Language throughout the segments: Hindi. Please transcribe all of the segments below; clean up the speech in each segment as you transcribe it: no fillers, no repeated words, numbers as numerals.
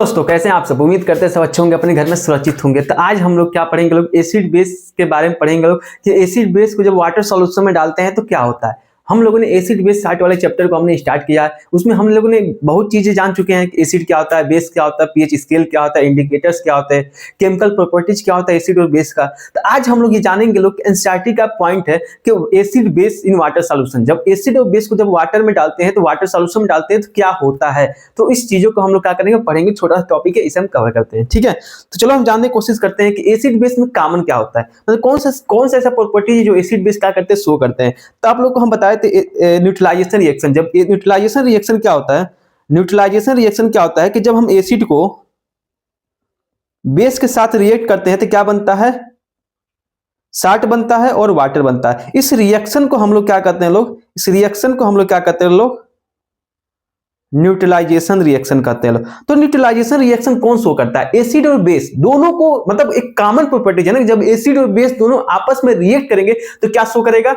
दोस्तों कैसे हैं आप सब। उम्मीद करते हैं सब अच्छे होंगे, अपने घर में सुरक्षित होंगे। तो आज हम लोग क्या पढ़ेंगे, लोग एसिड बेस के बारे में पढ़ेंगे लोग कि एसिड बेस को जब वाटर सॉल्यूशन में डालते हैं तो क्या होता है। हम लोगों ने एसिड बेस स्टार्ट वाले चैप्टर को हमने स्टार्ट किया है। उसमें हम लोगों ने बहुत चीजें जान चुके हैं कि एसिड क्या होता है, बेस क्या होता है, पीएच स्केल क्या होता है, इंडिकेटर्स क्या होते हैं, केमिकल प्रॉपर्टीज क्या होता है एसिड और बेस का। तो आज हम लोग ये जानेंगे लोग एनसीईआरटी का पॉइंट है कि acid base in water solution, जब एसिड और बेस को जब वाटर में डालते हैं तो वाटर सॉल्यूशन में डालते हैं तो क्या होता है। तो इस चीजों को हम लोग क्या करेंगे, पढ़ेंगे। छोटा सा टॉपिक है, इसे हम कवर करते हैं, ठीक है। तो चलो हम जानने की कोशिश करते हैं कि एसिड बेस में कॉमन क्या होता है, मतलब कौन सा ऐसा प्रॉपर्टी है जो एसिड बेस क्या करते हैं, शो करते हैं। तो आप लोग को हम बताए थे न्यूट्रलाइजेशन रिएक्शन। जब न्यूट्रलाइजेशन रिएक्शन क्या होता है, न्यूट्रलाइजेशन रिएक्शन क्या होता है कि जब हम एसिड को बेस के साथ रिएक्ट करते हैं तो क्या बनता है, साल्ट बनता है और वाटर बनता है। इस रिएक्शन को हम लोग क्या कहते हैं लोग, इस रिएक्शन को हम लोग क्या कहते हैं लोग, न्यूट्रलाइजेशन रिएक्शन कहते हैं लोग। तो न्यूट्रलाइजेशन रिएक्शन कौन शो करता है, एसिड और बेस दोनों को, मतलब एक कॉमन प्रॉपर्टी है ना, जब एसिड और बेस दोनों आपस में रिएक्ट करेंगे तो क्या शो करेगा,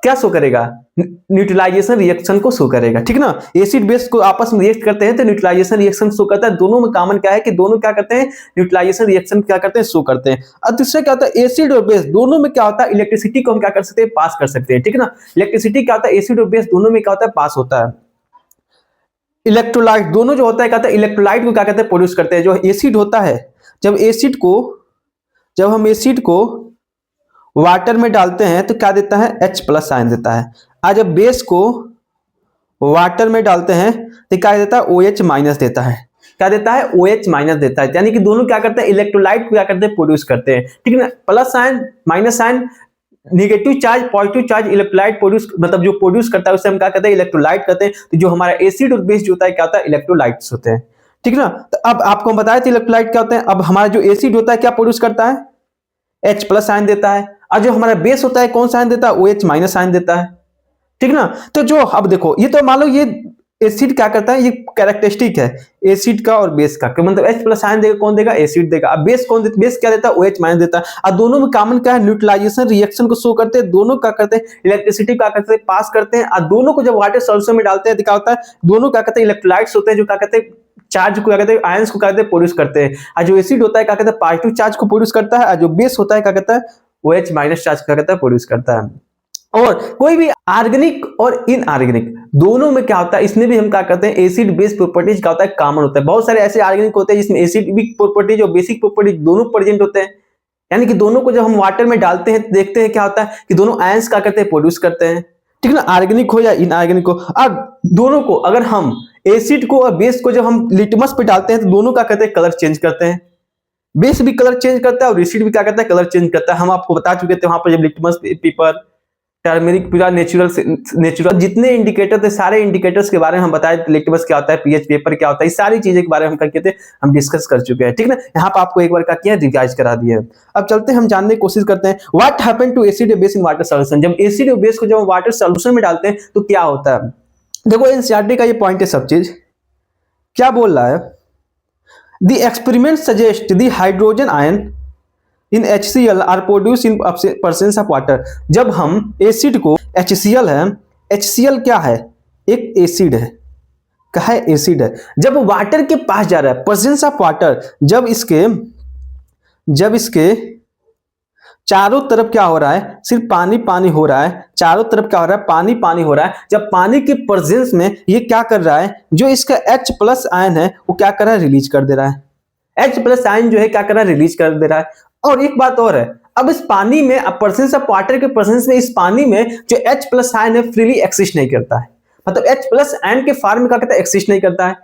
क्या शो करेगा, न्यूट्रलाइजेशन रिएक्शन को शो करेगा, ठीक ना। एसिड बेस को आपस में रिएक्ट करते हैं तो न्यूट्रलाइजेशन रिएक्शन शो करता है। दोनों में कॉमन क्या है कि दोनों क्या करते हैं, न्यूट्रलाइजेशन रिएक्शन क्या करते हैं, शो करते हैं। और दूसरा क्या होता है, एसिड और बेस दोनों में क्या होता है, इलेक्ट्रिसिटी को हम क्या कर सकते हैं, पास कर सकते हैं, ठीक ना। इलेक्ट्रिसिटी क्या होता है, एसिड और बेस दोनों में क्या होता है, पास होता है। इलेक्ट्रोलाइट दोनों जो होता है, कहता है इलेक्ट्रोलाइट को क्या कहते हैं, प्रोड्यूस करते हैं। जो एसिड होता है, जब हम एसिड को वाटर में डालते हैं तो क्या देता है, H+ आयन देता है। आज जब बेस को वाटर में डालते हैं तो क्या देता है, OH- देता है। क्या देता है, OH- देता है। यानी कि दोनों क्या करते हैं, इलेक्ट्रोलाइट को क्या करते हैं, प्रोड्यूस करते हैं, ठीक है ना। Plus ion minus ion, negative charge positive charge, electrolyte produce, मतलब जो प्रोड्यूस करता है उसे हम क्या कहते हैं, इलेक्ट्रोलाइट कहते हैं। तो जो हमारा एसिड और बेस जो होता है क्या होता है, इलेक्ट्रोलाइट्स होते हैं, ठीक ना। तो अब आपको हम बताए थे इलेक्ट्रोलाइट क्या होते हैं। अब हमारा जो एसिड होता है क्या प्रोड्यूस करता है, H+ आयन देता है। और जो हमारा बेस होता है कौन सा आयन देता है, OH- आयन देता है, ठीक ना। तो जो अब देखो, ये तो मान लो ये एसिड क्या करता है, ये कैरेक्टरिस्टिक है एसिड का और बेस का, मतलब H+ आयन देगा, कौन देगा, एसिड देगा। अब बेस कौन देता, बेस क्या देता है, OH- देता है। और दोनों में कॉमन क्या है, न्यूट्रलाइजेशन रिएक्शन को शो करते हैं। दोनों क्या करते हैं, इलेक्ट्रिसिटी क्या करते हैं, पास करते हैं। और दोनों को जब वाटर सॉल्यूशन में डालते हैं तो क्या होता है, दोनों क्या करते हैं, इलेक्ट्रोलाइट्स होते हैं जो क्या कहते हैं, चार्ज को क्या कहते हैं, आयंस को क्या कहते हैं, प्रोड्यूस करते हैं। और जो एसिड होता है क्या कहते हैं, पॉजिटिव चार्ज को प्रोड्यूस करता है। और जो बेस होता है क्या कहता है, OH- चार्ज क्या कहता है, प्रोड्यूस करता है। और कोई भी ऑर्गेनिक और इनऑर्गेनिक दोनों में क्या होता है, इसमें भी हम क्या करते हैं, एसिड बेस प्रॉपर्टीज क्या होता है, कॉमन होता है। बहुत सारे ऐसे ऑर्गेनिक होते हैं जिसमें एसिडिक प्रॉपर्टीज और बेसिक प्रॉपर्टीज दोनों प्रेजेंट होते हैं। यानी कि दोनों को जब हम वाटर में डालते हैं तो देखते हैं क्या होता है कि दोनों आयंस क्या करते हैं, प्रोड्यूस करते हैं, ठीक ना। ऑर्गेनिक हो या इनऑर्गेनिक हो, अब दोनों को अगर हम एसिड को और बेस को जब हम लिटमस पे डालते हैं तो दोनों क्या करते हैं, कलर चेंज करते हैं। बेस भी कलर चेंज करता है और एसिड भी क्या करता है, कलर चेंज करता है। हम आपको बता चुके थे वहां पर, जब लिटमस पेपर, टर्मरिक, पूरा नेचुरल जितने इंडिकेटर थे, सारे इंडिकेटर्स के बारे में हम बताए। लिटमस क्या होता है, पीएच पेपर क्या होता है, सारी चीजें के बारे में हम करके थे, हम डिस्कस कर चुके हैं, ठीक ना। यहाँ पर आपको एक बार क्या किया, रिवाइज करा दिया है। अब चलते हैं, हम जानने की कोशिश करते हैं व्हाट हैपन टू एसिड और बेस इन वाटर सॉल्यूशन। जब एसिड और बेस को जब हम वाटर सॉल्यूशन में डालते हैं तो क्या होता है। देखो एनसीईआरटी का ये पॉइंट है, सब चीज क्या बोल रहा है, the experiment suggest the hydrogen ion in HCl are produce in presence of water. जब हम एसिड को, HCl है, HCl क्या है, एक एसिड है, क्या है, एसिड है। जब वाटर के पास जा रहा है, प्रेजेंस ऑफ वाटर, जब इसके चारों तरफ क्या हो रहा है, सिर्फ पानी पानी हो रहा है, चारों तरफ क्या हो रहा है, पानी पानी हो रहा है। जब पानी के प्रेजेंस में ये क्या कर रहा है, जो इसका H+ आयन है वो क्या कर रहा है, रिलीज कर दे रहा है। H+ आयन जो है क्या कर रहा है, रिलीज कर दे रहा है। और एक बात और है, अब इस पानी में, प्रेजेंस ऑफ वाटर के प्रेजेंस में, इस पानी में जो H+ आयन है फ्रीली एक्सिस्ट नहीं करता है, मतलब H+ आयन के फॉर्म में क्या करता है, एक्सिस्ट नहीं करता है,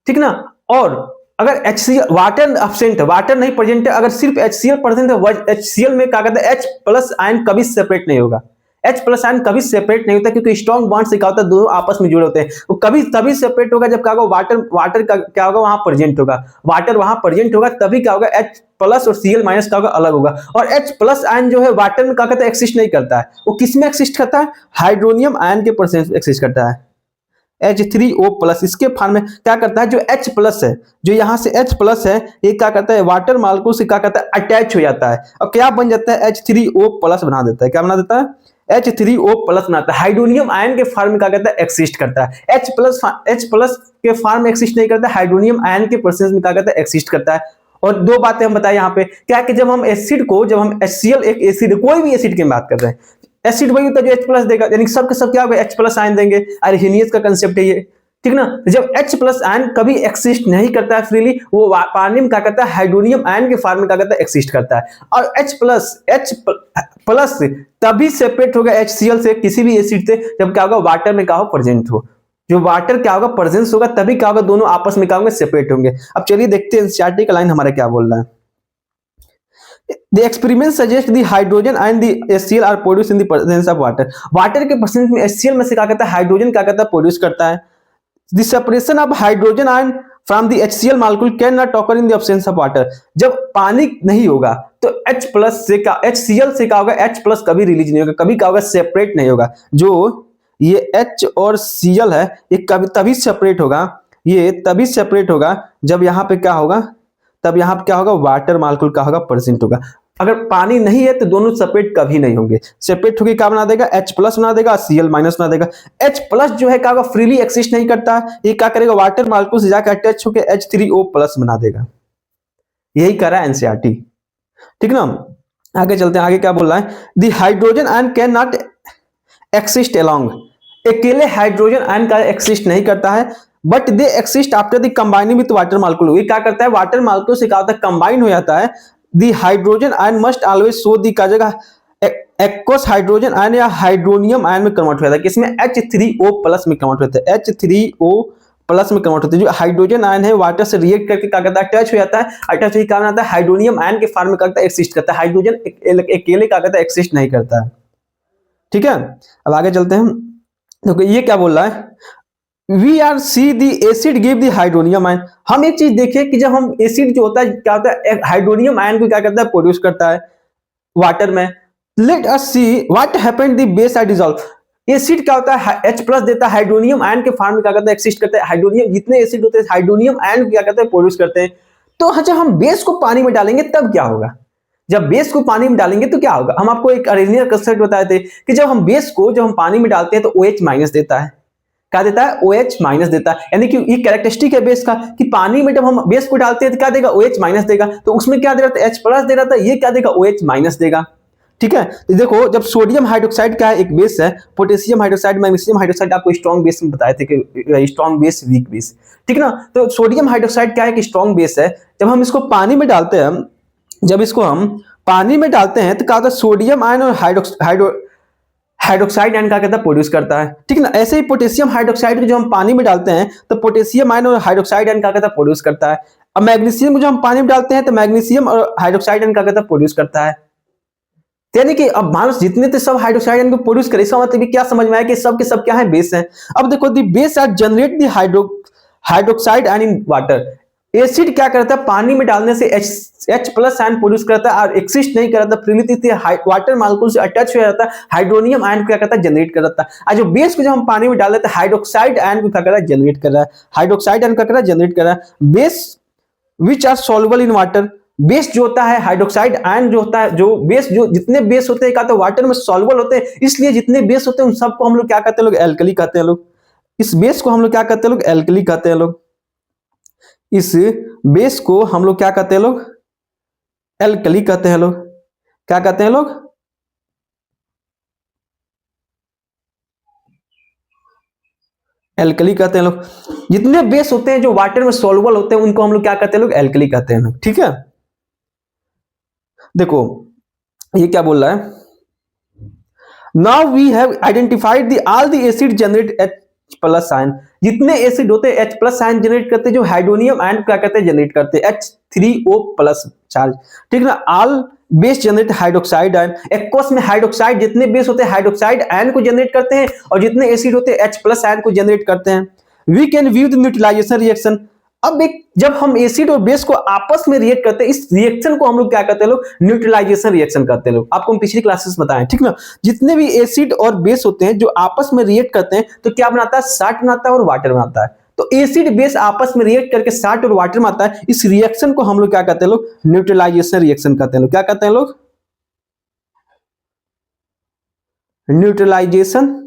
ठीक ना। और अगर HCl, वाटर एब्सेंट है, वाटर नहीं प्रेजेंट है, अगर सिर्फ HCl प्रेजेंट है, HCl में क्या कहता है, H+ आयन कभी सेपरेट नहीं होगा। H+ आयन कभी सेपरेट नहीं होता, क्योंकि स्ट्रॉन्ग बॉन्ड से क्या होता है, दोनों आपस में जुड़े होते हैं। वो कभी तभी सेपरेट होगा जब क्या होगा, वाटर का क्या होगा, वहां प्रेजेंट होगा, वाटर वहां प्रेजेंट होगा, तभी क्या होगा, H+ और Cl- क्या होगा, अलग होगा। और H+ आयन जो है वाटर में क्या कहता है, एक्सिस्ट नहीं करता है। वो किस में एक्सिस्ट करता है, हाइड्रोनियम आयन के प्रेजेंस में एक्सिस्ट करता है, H3O+। इसके फॉर्म में क्या करता है, जो H+ है, जो यहां से H+ है, ये क्या करता है, वाटर मॉलिक्यूल से क्या करता है, अटैच हो जाता है और क्या बन जाता है, H3O+ बना देता है। क्या बना देता है, H3O प्लस बनाता है, हाइड्रोनियम आयन के फॉर्म में क्या करता है, एक्सिस्ट करता है। H प्लस के फॉर्म में एक्सिस्ट नहीं करता, हाइड्रोनियम आयन के प्रेजेंस में क्या करता है, एक्सिस्ट करता है। और दो बातें हम बताएं यहाँ पे, क्या कि जब हम एसिड को, जब हम HCl एक एसिड, कोई भी एसिड की बात कर रहे हैं, एसिड वही होता है जो H प्लस देगा, यानी सब के सब क्या होगा, H प्लस आयन देंगे। अर्हेनियस का कंसेप्ट है ये, ठीक ना। जब H प्लस आयन कभी एक्सिस्ट नहीं करता है फ्रीली, वो पानी में क्या करता है, हाइड्रोनियम आयन के फॉर्म में क्या करता है, एक्सिस्ट करता है। और H प्लस तभी सेपरेट होगा HCl से, किसी भी एसिड से, जब क्या होगा, वाटर में क्या हो, प्रेजेंट हो। जो वाटर क्या होगा, प्रेजेंस होगा, तभी क्या होगा, दोनों आपस में क्या होंगे, सेपरेट होंगे। अब चलिए देखते हैं एनसीईआरटी का लाइन हमारा क्या बोल रहा है। The experiment suggests the hydrogen and the HCl are produced in the presence of water. Water के प्रेजेंस में HCl में से क्या करता है, हाइड्रोजन क्या करता है, प्रोड्यूस करता है। The separation of hydrogen ion from the HCl molecule cannot occur in the absence of water. जब पानी नहीं होगा तो H प्लस से का, HCl से क्या होगा, H प्लस कभी रिलीज नहीं होगा, कभी क्या होगा, सेपरेट नहीं होगा। जो ये H और Cl है, ये कभी तभी सेपरेट होगा, ये तभी सेपरेट होगा जब यहाँ पे क्या होगा, तब यहाँ पे क्या होगा, वाटर मॉलिक्यूल क्या होगा, प्रेजेंट होगा। अगर पानी नहीं है तो दोनों सेपरेट कभी नहीं होंगे। सेपरेट होकर क्या बना देगा, H प्लस बना देगा, Cl माइनस बना देगा। H प्लस जो है क्या होगा, फ्रीली एक्सिस्ट नहीं करता, ये क्या करेगा, वाटर मॉलिक्यूल से जाकर अटैच होकर H3O प्लस बना देगा। यही कर रहा है एनसीईआरटी, ठीक ना। आगे चलते हैं, आगे क्या बोल रहा है, the hydrogen ion can not exist along. अकेले हाइड्रोजन आयन का एक्सिस्ट नहीं करता है, but they exist after the combining with water molecule. ये क्या करता है, वाटर मॉलिक्यूल से क्या होता है, कंबाइन हो जाता है। The hydrogen ion must always show the का जगह एक्वस हाइड्रोजन आयन या हाइड्रोनियम आयन में कन्वर्ट हो जाता है, किसमें, H3O प्लस में कन्वर्ट होता है, H3O प्लस में कन्वर्ट होता है। जो हाइड्रोजन आयन है वाटर से रिएक्ट करके क्या करता है, अटैच हो जाता है, अटैच होकर क्या बनाता है, हाइड्रोनियम आयन के फॉर्म में करता है, एक्सिस्ट करता है। हाइड्रोजन अकेले क्या करता है, एक्सिस्ट नहीं करता है, ठीक है। अब आगे चलते हैं, देखो ये क्या बोल रहा है, we are see the acid give the hydronium ion. हम एक चीज देखें कि जब हम एसिड जो होता है क्या होता है, हाइड्रोनियम आयन को क्या करता है, प्रोड्यूस करता है वाटर में। Let us see what happened the base are dissolve. Acid क्या होता है, H प्लस देता है, हाइड्रोनियम आयन के फॉर्म में क्या करता है, एक्सिस्ट करता है। हाइड्रोनियम जितने एसिड होते हैं, हाइड्रोनियम आयन क्या करते हैं, प्रोड्यूस करते हैं। तो जब हम बेस को पानी में डालेंगे तब क्या होगा, जब बेस को पानी में डालेंगे तो क्या होगा। हम आपको एक अर्हेनियस कंसेप्ट बताए थे कि जब हम बेस को, जब हम पानी में डालते हैं तो OH माइनस देता है, क्या देता है, OH माइनस देता है। यानी कि ये कैरेक्टरिस्टिक है बेस का कि पानी में जब हम बेस को डालते हैं तो क्या देगा, OH माइनस देगा। तो उसमें क्या दे रहा था, H प्लस दे रहा था, ये क्या देगा, OH माइनस देगा, ठीक है। तो देखो जब सोडियम हाइड्रोक्साइड क्या है, एक बेस है, पोटेशियम हाइड्रोक्साइड, मैग्नीशियम हाइड्रोक्साइड आपको स्ट्रॉन्ग बेस में बताए थे कि स्ट्रॉन्ग बेस, वीक बेस, ठीक ना। तो सोडियम हाइड्रोक्साइड क्या है कि स्ट्रॉन्ग बेस है। जब हम इसको पानी में डालते हैं, जब इसको हम पानी में डालते हैं तो क्या होता है, सोडियम आयन और हाइड्रोक्साइड आयन क्या करता है, प्रोड्यूस करता है, ठीक ना। ऐसे ही पोटेशियम हाइड्रोक्साइड को जो हम पानी में डालते हैं तो पोटेशियम आयन और हाइड्रोक्साइड आयन क्या करता है, प्रोड्यूस करता है। अब मैग्नीशियम को जो हम पानी में डालते हैं तो मैग्नीशियम और हाइड्रोक्साइड आयन क्या करता है, प्रोड्यूस करता है। यानी कि अब मानो जितने थे सब हाइड्रोक्साइड आयन को प्रोड्यूस करे, इसका मतलब क्या समझ में आया कि सब के सब क्या है, बेस है। अब देखो the base are generate the hydroxide ion in water. Acid क्या करता है, पानी में डालने से H प्लस आयन प्रोड्यूस करता है और एक्सिस्ट नहीं करता, फ्रीली वाटर मॉलिक्यूल से अटैच हो जाता है, हाइड्रोनियम आयन को क्या करता है, जनरेट करता है। और जो बेस को जब हम पानी में डाल देते हैं, हाइड्रोक्साइड आयन को क्या कर रहा है, जनरेट कर रहा है, हाइड्रोक्साइड आयन क्या कर रहा है, जनरेट कर रहा है। Base which are soluble in water. Base जो होता है, हाइड्रोक्साइड आयन जो होता है, जो बेस, जो जितने बेस होते हैं क्या तो वाटर में सॉल्युबल होते हैं, इसलिए जितने बेस होते हैं उन सबको हम लोग क्या कहते हैं, लोग एल्कली कहते हैं लोग। इस बेस को हम लोग क्या कहते हैं, लोग एल्कली कहते हैं लोग। इस बेस को हम लोग क्या कहते हैं, लोग एल्कली कहते हैं लोग। क्या कहते हैं लोग, एल्कली कहते हैं लोग। जितने बेस होते हैं जो वाटर में सॉल्युबल होते हैं उनको हम लोग क्या कहते हैं, लोग एल्कली कहते हैं लोग, ठीक है। देखो ये क्या बोल रहा है, now we have identified the all the acid generate H plus ion. जितने एसिड होते हैं H प्लस आयन जनरेट करते हैं, जो हाइड्रोनियम आयन क्या कहते हैं, जनरेट करते हैं, H3O प्लस चार्ज, ठीक ना। All base generate hydroxide ion. Aqueous में हाइड्रोक्साइड, जितने बेस होते हैं हाइड्रोक्साइड आयन को जनरेट करते हैं, और जितने एसिड होते हैं H प्लस आयन को जनरेट करते हैं। We can view the neutralisation reaction. अब एक जब हम एसिड और बेस को आपस में रिएक्ट करते हैं, इस रिएक्शन को हम लोग क्या कहते हैं, लोग न्यूट्रलाइजेशन रिएक्शन करते हैं लोग। आपको हम पिछली क्लासेस बताएं, ठीक ना। जितने भी एसिड और बेस होते हैं जो आपस में रिएक्ट करते हैं तो क्या बनाता है, साल्ट बनाता है और वाटर बनाता है। तो एसिड बेस आपस में रिएक्ट करके साल्ट और वाटर बनाता है। इस रिएक्शन को हम लोग क्या कहते हैं, लोग न्यूट्रलाइजेशन रिएक्शन कहते हैं लोग। क्या कहते हैं लोग, न्यूट्रलाइजेशन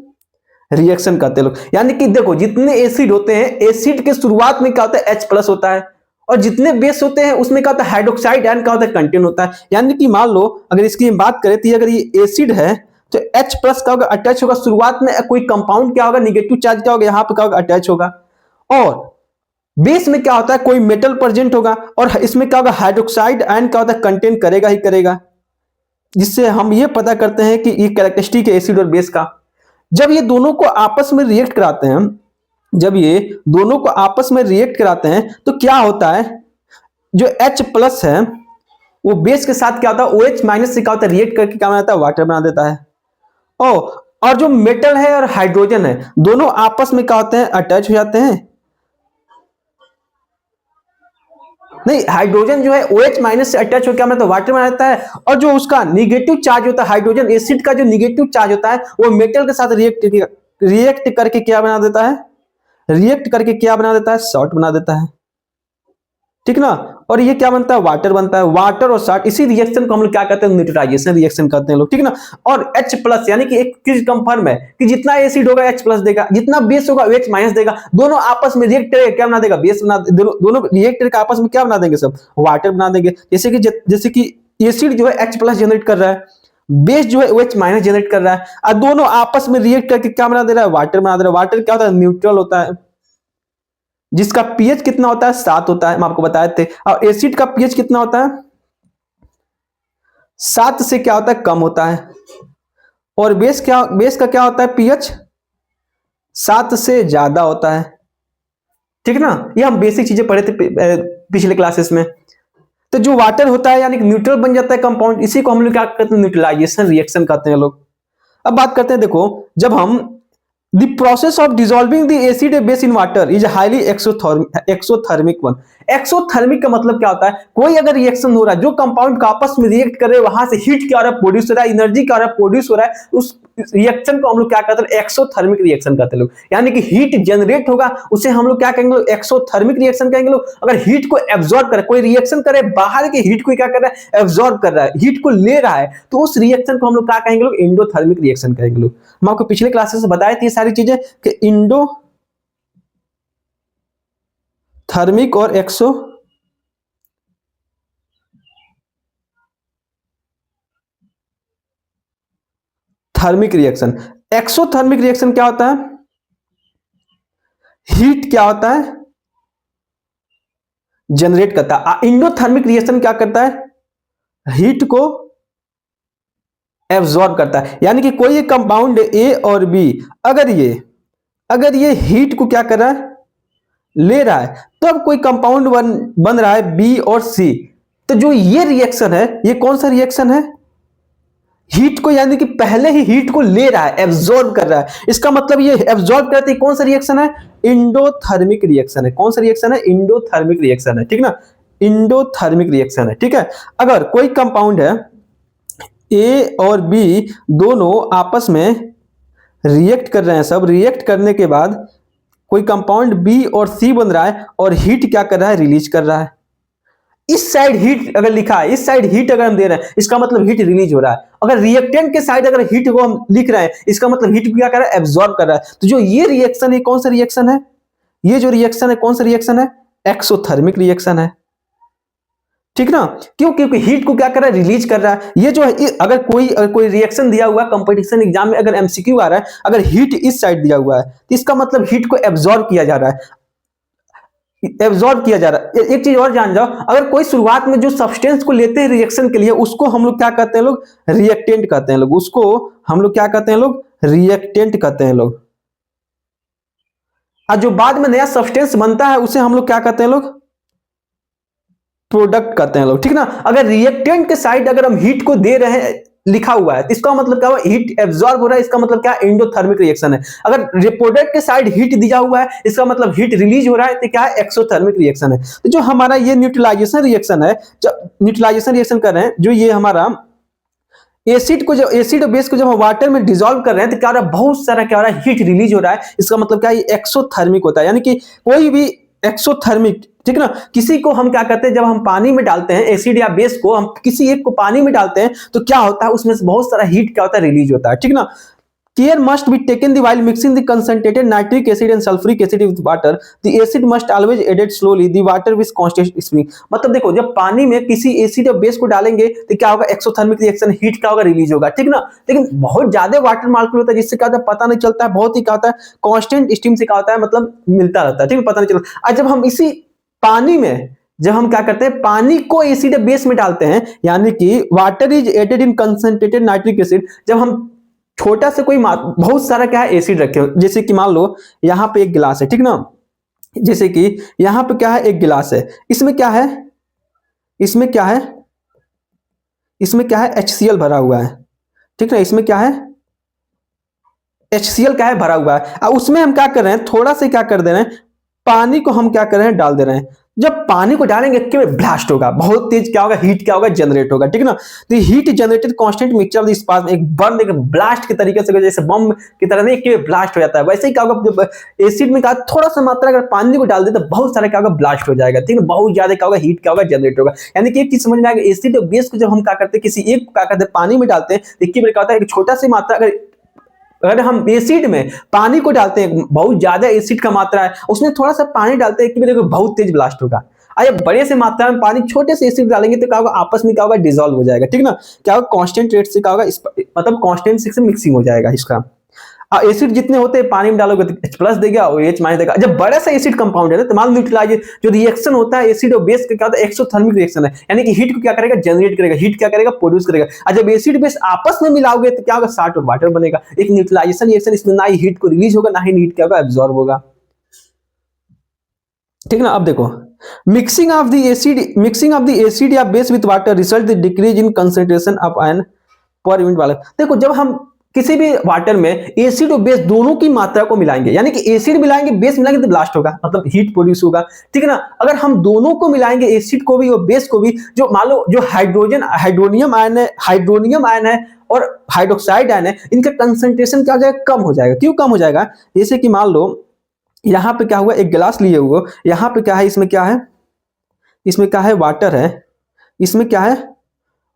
रिएक्शन कहते हैं लोग। यानी कि देखो जितने एसिड होते हैं, एसिड के शुरुआत में क्या होता है, H+ होता है, और जितने बेस होते हैं उसमें क्या होता है, हाइड्रोक्साइड आयन क्या होता है, कंटेन होता है। यानी कि मान लो अगर इसकी बात करें तो अगर ये एसिड है तो H+ का होगा, अटैच होगा। शुरुआत में कोई कंपाउंड क्या होगा, निगेटिव चार्ज क्या होगा, यहाँ पे क्या होगा, अटैच होगा। और बेस में क्या होता है, कोई मेटल प्रेजेंट होगा, और इसमें क्या होगा, हाइड्रोक्साइड आयन क्या होता है, कंटेन करेगा ही करेगा। जिससे हम ये पता करते हैं कि ये कैरेक्टरिस्टिक है एसिड और बेस का। जब ये दोनों को आपस में रिएक्ट कराते हैं, जब ये दोनों को आपस में रिएक्ट कराते हैं तो क्या होता है, जो H+ है वो बेस के साथ क्या होता है, OH- से क्या होता है, रिएक्ट करके क्या बनाता है, वाटर बना देता है। और जो मेटल है और हाइड्रोजन है दोनों आपस में क्या होते हैं, अटैच हो जाते हैं। नहीं, हाइड्रोजन जो है OH- से अटैच होकर क्या बनाता है, वाटर बना देता है। और जो उसका निगेटिव चार्ज होता है, हाइड्रोजन एसिड का जो निगेटिव चार्ज होता है वो मेटल के साथ रिएक्ट करके क्या बना देता है, रिएक्ट करके क्या बना देता है, सॉल्ट बना देता है। ठीक ना। और ये क्या बनता है, वाटर बनता है। वाटर और सॉल्ट, इसी रिएक्शन को हम लोग क्या कहते हैं, न्यूट्रलाइजेशन रिएक्शन कहते हैं लोग। ठीक ना। और H+ यानी कि एक चीज कंफर्म है कि जितना एसिड होगा H+ देगा, जितना बेस होगा OH- देगा। दोनों आपस में रिएक्ट करके क्या बना देगा, बेस बना, दोनों रिएक्ट करके आपस में क्या बना देंगे, सब वाटर बना देंगे। जैसे कि एसिड जो है H+ जनरेट कर रहा है, बेस जो है OH- जनरेट कर रहा है, और दोनों आपस में रिएक्ट करके क्या बना दे रहा है, वाटर बना दे रहा है। वाटर क्या होता है, न्यूट्रल होता है, जिसका पीएच कितना होता है, 7 होता है, हम आपको बताए थे। और एसिड का पीएच कितना होता है, 7 से क्या होता है, कम होता है। और बेस का क्या होता है, पीएच 7 से ज्यादा होता है। ठीक ना। ये हम बेसिक चीजें पढ़े थे पिछले क्लासेस में। तो जो वाटर होता है यानी कि न्यूट्रल बन जाता है कंपाउंड, इसी को हम लोग क्या कहते हैं, न्यूट्रलाइजेशन रिएक्शन कहते हैं लोग। अब बात करते हैं, देखो जब हम The process of dissolving the acid base in water is highly exothermic one. Exothermic का मतलब क्या होता है, कोई अगर रिएक्शन हो रहा है, जो कंपाउंड का आपस में रिएक्ट कर रहे हैं, वहां से हीट क्या हो रहा है, प्रोड्यूस हो रहा है, एनर्जी क्या हो रहा है, प्रोड्यूस हो रहा है। उस रिएक्शन को हम लोग क्या कहते हैं, एक्सोथर्मिक रिएक्शन कहते हैं लोग। यानी कि हीट जनरेट होगा, उसे हम लोग क्या कहेंगे, एक्सोथर्मिक रिएक्शन कहेंगे लोग। अगर हीट को एब्जॉर्ब करे, कोई रिएक्शन करे, बाहर की हीट को क्या कर रहा है, एब्जॉर्ब कर रहा है, हीट को ले रहा है, तो उस रिएक्शन को हम लोग क्या कहेंगे लोग, एंडोथर्मिक रिएक्शन कहेंगे लोग। हम आपको पिछले क्लासेस में बताए थे ये सारी चीजें कि इंडो थर्मिक और एक्सो थर्मिक रिएक्शन। एक्सोथर्मिक रिएक्शन क्या होता है, हीट क्या होता है, जनरेट करता है। इंडोथर्मिक रिएक्शन क्या करता है, हीट को एब्जॉर्ब करता है। यानी कि कोई एक कंपाउंड ए और बी, अगर ये हीट को क्या कर रहा है, ले रहा है, तब कोई कंपाउंड बन रहा है बी और सी। तो जो ये रिएक्शन है, ये कौन सा रिएक्शन है, हीट को, यानी कि पहले ही हीट को ले रहा है, एब्जॉर्ब कर रहा है। इसका मतलब ये एब्जॉर्ब करते ही कौन सा रिएक्शन है, इंडोथर्मिक रिएक्शन है। कौन सा रिएक्शन है, इंडोथर्मिक रिएक्शन है। ठीक ना, इंडोथर्मिक रिएक्शन है। ठीक है। अगर कोई कंपाउंड है ए और बी, दोनों आपस में रिएक्ट कर रहे हैं, सब रिएक्ट करने के बाद कोई कंपाउंड बी और सी बन रहा है, और हीट क्या कर रहा है, रिलीज कर रहा है। इस साइड हीट अगर लिखा है, इस साइड हीट अगर हम दे रहे हैं, इसका मतलब हीट रिलीज हो रहा है। अगर रिएक्टेंट के साइड अगर हीट को हम लिख रहे हैं, इसका मतलब हीट क्या कर रहा है, एब्जॉर्ब कर रहा है। तो जो ये रिएक्शन है, कौन सा रिएक्शन है, ये जो रिएक्शन है कौन सा रिएक्शन है, एक्सोथर्मिक रिएक्शन है। ठीक ना। क्यों, क्योंकि हीट को क्या कर रहा है, रिलीज कर रहा है। ये जो है, अगर कोई रिएक्शन दिया हुआ कंपटीशन एग्जाम में, अगर एमसीक्यू आ रहा है, अगर हीट इस साइड दिया हुआ है, तो इसका मतलब हीट को एब्जॉर्ब किया जा रहा है, एब्जॉर्ब किया जा रहा है। एक चीज और जान जाओ, अगर कोई शुरुआत में जो सब्सटेंस को लेते हैं रिएक्शन के लिए, उसको हम लोग क्या कहते हैं लोग, रिएक्टेंट कहते हैं लोग। उसको हम लोग क्या कहते हैं लोग, रिएक्टेंट कहते हैं लोग। और जो बाद में नया सब्सटेंस बनता है, उसे हम लोग क्या कहते हैं लोग, प्रोडक्ट कहते हैं लोग। ठीक ना। अगर रिएक्टेंट के साइड अगर हम हीट को दे रहे हैं, लिखा हुआ है, इसका मतलब क्या हुआ, हीट एब्जॉर्ब हो रहा है, इसका मतलब क्या, एंडोथर्मिक रिएक्शन है। अगर प्रोडक्ट के साइड हीट दिया हुआ है, इसका मतलब हीट रिलीज हो रहा है, तो क्या है, एक्सोथर्मिक रिएक्शन है। तो जो हमारा ये न्यूट्रलाइजेशन रिएक्शन है, जब न्यूट्रलाइजेशन रिएक्शन कर रहे हैं, जो ये हमारा एसिड और बेस को जब हम वाटर में डिसॉल्व कर रहे हैं, तो क्या हो रहा है, बहुत सारा क्या हो रहा है, हीट रिलीज हो रहा है। इसका मतलब क्या है, एक्सोथर्मिक होता है। यानी कि कोई भी एक्सोथर्मिक, ठीक ना, किसी को हम क्या कहते हैं, जब हम पानी में डालते हैं एसिड या बेस को, हम किसी एक को पानी में डालते हैं, तो क्या होता है, उसमें से बहुत सारा हीट क्या होता है, रिलीज होता है। ठीक ना। Care must be taken while mixing the concentrated nitric acid and sulfuric acid with water. The acid must always added slowly. The water with constant spring. मतलब देखो, जब पानी में किसी एसिड और बेस को डालेंगे तो क्या होगा, एक्सोथर्मिक रिएक्शन, हीट क्या होगा, रिलीज होगा, ठीक ना। लेकिन बहुत ज्यादा वाटर मॉलिक्यूल होता है जिससे क्या होता है पता नहीं चलता है, बहुत ही क्या होता है कांस्टेंट स्टीम से क्या होता है मतलब मिलता रहता है, ठीक है, पता नहीं चलता। और जब हम इसी पानी में जब हम क्या करते हैं, पानी को एसिड बेस में डालते हैं, यानी कि water is added in concentrated nitric acid. जब हम छोटा से कोई बहुत सारा क्या है एसिड रखे हो, जैसे कि मान लो यहां पे एक गिलास है, ठीक ना, जैसे कि यहां पे क्या है एक गिलास है, इसमें क्या है, इसमें क्या है, इसमें क्या है HCl भरा हुआ है, ठीक ना, इसमें क्या है HCl क्या है भरा हुआ है। अब उसमें हम क्या कर रहे हैं, थोड़ा से क्या कर दे रहे हैं, पानी को हम क्या कर रहे हैं डाल दे रहे हैं। जब पानी को डालेंगे केवल ब्लास्ट होगा, बहुत तेज क्या होगा, हीट क्या होगा, जनरेट होगा, ठीक है ना। तो heat generated constant mixture of the spark, एक बर्न, एक ब्लास्ट के तरीके से, जैसे बम की तरह नहीं केवल ब्लास्ट हो जाता है, वैसे ही क्या होगा, जब एसिड में क्या थोड़ा सा मात्रा अगर पानी को डाल दे तो बहुत सारा क्या होगा ब्लास्ट हो जाएगा, ठीक है, बहुत ज्यादा क्या होगा हीट क्या होगा जनरेट होगा। यानी कि एक चीज समझ में आएगा, एसिड और बेस को जब हम क्या करते हैं किसी एक को क्या करते हैं पानी में डालते हैं, देखिए क्या होता है, एक छोटा सी मात्रा अगर हम एसिड में पानी को डालते हैं, बहुत ज्यादा एसिड का मात्रा है, उसमें थोड़ा सा पानी डालते हैं कि देखो बहुत तेज ब्लास्ट होगा। अरे बड़े से मात्रा में पानी छोटे से एसिड डालेंगे तो क्या होगा, आपस में क्या होगा डिसॉल्व हो जाएगा, ठीक ना, क्या होगा कांस्टेंट रेट से क्या होगा मतलब कांस्टेंट से मिक्सिंग हो जाएगा इसका। एसिड जितने होते हैं पानी में डालोगे तो H+ देगा और H- देगा। जब बड़ा सा एसिड कंपाउंड है ना, तो मान न्यूट्रलाइज जो रिएक्शन होता है एसिड और बेस का क्या होता है, एक्सोथर्मिक रिएक्शन है, यानी कि हीट को क्या करेगा जनरेट करेगा, हीट क्या करेगा प्रोड्यूस करेगा। और जब एसिड बेस आपस में मिलाओगे तो क्या होगा, साल्ट और वाटर बनेगा, एक न्यूट्रलाइजेशन रिएक्शन। इसमें ना ही हीट को रिलीज होगा, ना ही हीट क्या होगा एब्जॉर्ब होगा, ठीक ना। अब देखो, मिक्सिंग ऑफ द एसिड या base with water result the decrease in concentration of ion per unit वाला। देखो, जब हम किसी भी वाटर में एसिड और बेस दोनों की मात्रा को मिलाएंगे, यानी कि एसिड मिलाएंगे बेस मिलाएंगे तो ब्लास्ट होगा, मतलब हीट प्रोड्यूस होगा, ठीक है ना। अगर हम दोनों को मिलाएंगे एसिड को भी और बेस को भी, जो मान लो जो हाइड्रोनियम आयन है और हाइड्रोक्साइड आयन है, इनका कंसंट्रेशन क्या हो जाएगा, कम हो जाएगा। क्यों कम हो जाएगा, जैसे कि मान लो यहां पे क्या हुआ, एक गिलास लिए हुए, यहां पे क्या है, इसमें क्या है, इसमें क्या है वाटर है, इसमें क्या है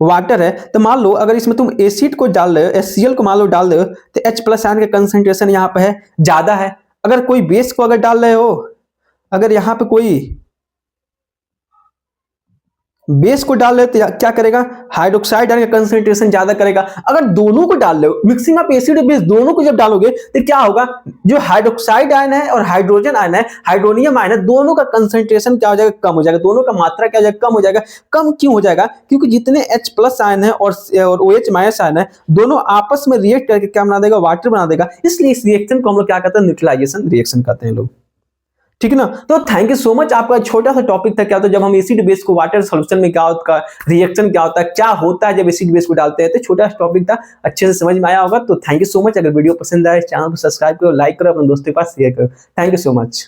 वाटर है। तो मान लो अगर इसमें तुम एसिड को डाल रहे हो, HCl को मान लो डाल रहे हो, तो H+ आयन का कंसंट्रेशन यहाँ पे है ज्यादा है। अगर कोई बेस को अगर डाल रहे हो, अगर यहाँ पे कोई बेस को डाल रहे हो तो क्या करेगा, हाइड्रोक्साइड आयन का कंसंट्रेशन ज्यादा करेगा। अगर दोनों को डाल रहे हो, मिक्सिंग ऑफ एसिड और बेस दोनों को जब डालोगे तो क्या होगा, जो हाइड्रोक्साइड आयन है और हाइड्रोजन आयन है, हाइड्रोनियम आयन है, दोनों का कंसंट्रेशन क्या हो जाएगा, कम हो जाएगा, दोनों का मात्रा क्या हो जाएगा, कम हो जाएगा। कम क्यों हो जाएगा, क्योंकि जितने H+ आयन है और OH- आयन है, दोनों आपस में रिएक्ट करके क्या बना देगा, वाटर बना देगा। इसलिए इस रिएक्शन को हम लोग क्या कहते हैं, न्यूट्रलाइजेशन रिएक्शन कहते हैं लोग, ठीक है ना। तो थैंक यू सो मच। आपका छोटा सा टॉपिक था क्या होता है जब हम एसिड बेस को वाटर सॉल्यूशन में, क्या होता है रिएक्शन, क्या होता है, क्या होता है जब एसिड बेस को डालते हैं। तो छोटा सा टॉपिक था, अच्छे से समझ में आया होगा। तो थैंक यू सो मच। अगर वीडियो पसंद आए चैनल को सब्सक्राइब करो, लाइक करो, अपने दोस्तों के पास शेयर करो। Thank you so much.